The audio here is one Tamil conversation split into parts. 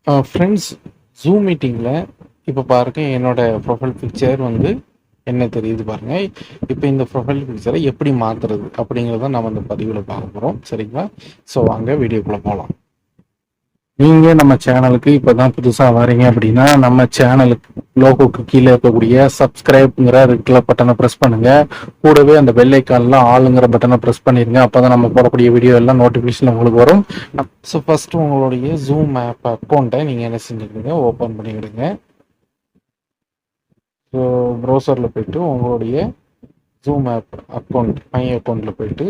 ஃப்ரெண்ட்ஸ், ஜூம் மீட்டிங்கில் இப்போ பாருங்க, என்னோட ப்ரொஃபைல் பிக்சர் வந்து என்ன தெரியுது பாருங்க. இப்போ இந்த ப்ரொஃபைல் பிக்சரை எப்படி மாற்றுறது அப்படிங்கிறத நம்ம இந்த பதிவில் பார்க்க போகிறோம். சரிங்களா? ஸோ வாங்க வீடியோக்குள்ளே போகலாம். நீங்கள் நம்ம சேனலுக்கு இப்போ தான் புதுசாக வரீங்க அப்படின்னா, நம்ம சேனலுக்கு லோகோக்கு கீழே இருக்கக்கூடிய சப்ஸ்கிரைப்ங்கிற ரெட் பட்டனை ப்ரெஸ் பண்ணுங்கள். கூடவே அந்த பெல் ஐக்கானில் ஆளுங்கிற பட்டனை ப்ரெஸ் பண்ணிடுங்க. அப்போ தான் நம்ம போடக்கூடிய வீடியோ எல்லாம் நோட்டிஃபிகேஷன் உங்களுக்கு வரும். ஸோ ஃபஸ்ட்டு உங்களுடைய ஜூம் ஆப் அக்கௌண்ட்டை நீங்கள் என்ன செஞ்சுக்கிடுங்க, ஓப்பன் பண்ணிவிடுங்க. ஸோ ப்ரௌசரில் போய்ட்டு உங்களுடைய ஜூம் ஆப் அக்கௌண்ட் மை அக்கௌண்ட்டில் போய்ட்டு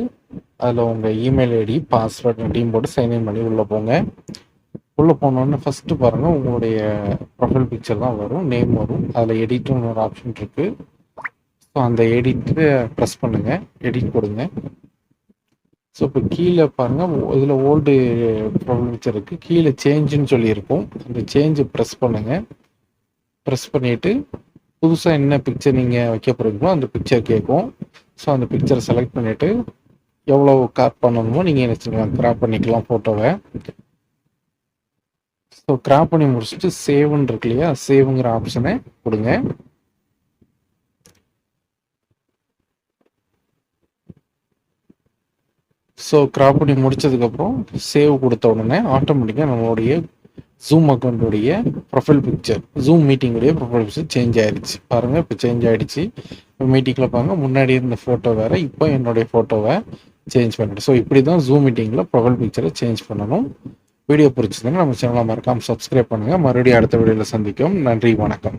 அதில் உங்கள் இமெயில் ஐடி பாஸ்வேர்ட் ரெண்டையும் போட்டு சைன்இன் பண்ணி உள்ளே போங்க. உள்ளே போனோன்னு ஃபஸ்ட்டு பாருங்கள், உங்களுடைய ப்ரொஃபைல் பிக்சர் தான் வரும், நேம் வரும். அதில் எடிட்னு ஒரு ஆப்ஷன் இருக்குது. ஸோ அந்த எடிட்டு ப்ரெஸ் பண்ணுங்கள், எடிட் கொடுங்க. ஸோ இப்போ கீழே பாருங்கள், இதில் ஓல்டு ப்ரொஃபைல் பிக்சர் இருக்குது, கீழே சேஞ்சுன்னு சொல்லியிருக்கும். அந்த சேஞ்சை ப்ரெஸ் பண்ணுங்கள். ப்ரெஸ் பண்ணிவிட்டு புதுசாக என்ன பிக்சர் நீங்கள் வைக்க போகிறீங்களோ அந்த பிக்சர் கேட்கும். ஸோ அந்த பிக்சரை செலக்ட் பண்ணிவிட்டு எவ்வளோ கிராப் பண்ணணுமோ நீங்கள் என்ன செய்யலாம், கிராப் பண்ணிக்கலாம் ஃபோட்டோவை. ஸோ கிராப் பண்ணி முடிச்சுட்டு சேவ்னு இருக்கு இல்லையா, சேவுங்கிற ஆப்ஷனை கொடுங்க. ஸோ கிராப் பண்ணி முடிச்சதுக்கப்புறம் சேவ் கொடுத்த உடனே ஆட்டோமேட்டிக்காக நம்மளுடைய ஜூம் அக்கௌண்ட்டுடைய ப்ரொஃபைல் பிக்சர், ஜூம் மீட்டிங்குடைய ப்ரொஃபைல் பிக்சர் சேஞ்ச் ஆகிடுச்சு. பாருங்கள், இப்போ சேஞ்ச் ஆகிடுச்சு. இப்போ மீட்டிங்கில் பாருங்கள், முன்னாடி இருந்த ஃபோட்டோ வேறு, இப்போ என்னுடைய ஃபோட்டோவை சேஞ்ச் பண்ணிவிட்டு. ஸோ இப்படி தான் ஜூம் மீட்டிங்கில் ப்ரொஃபைல் பிக்சரை சேஞ்ச் பண்ணணும். வீடியோ பிடிச்சதுன்னா நம்ம சேனலை மறக்காமல் சப்ஸ்கிரைப் பண்ணுங்கள். மறுபடியும் அடுத்த வீடியோவில் சந்திக்கும். நன்றி, வணக்கம்.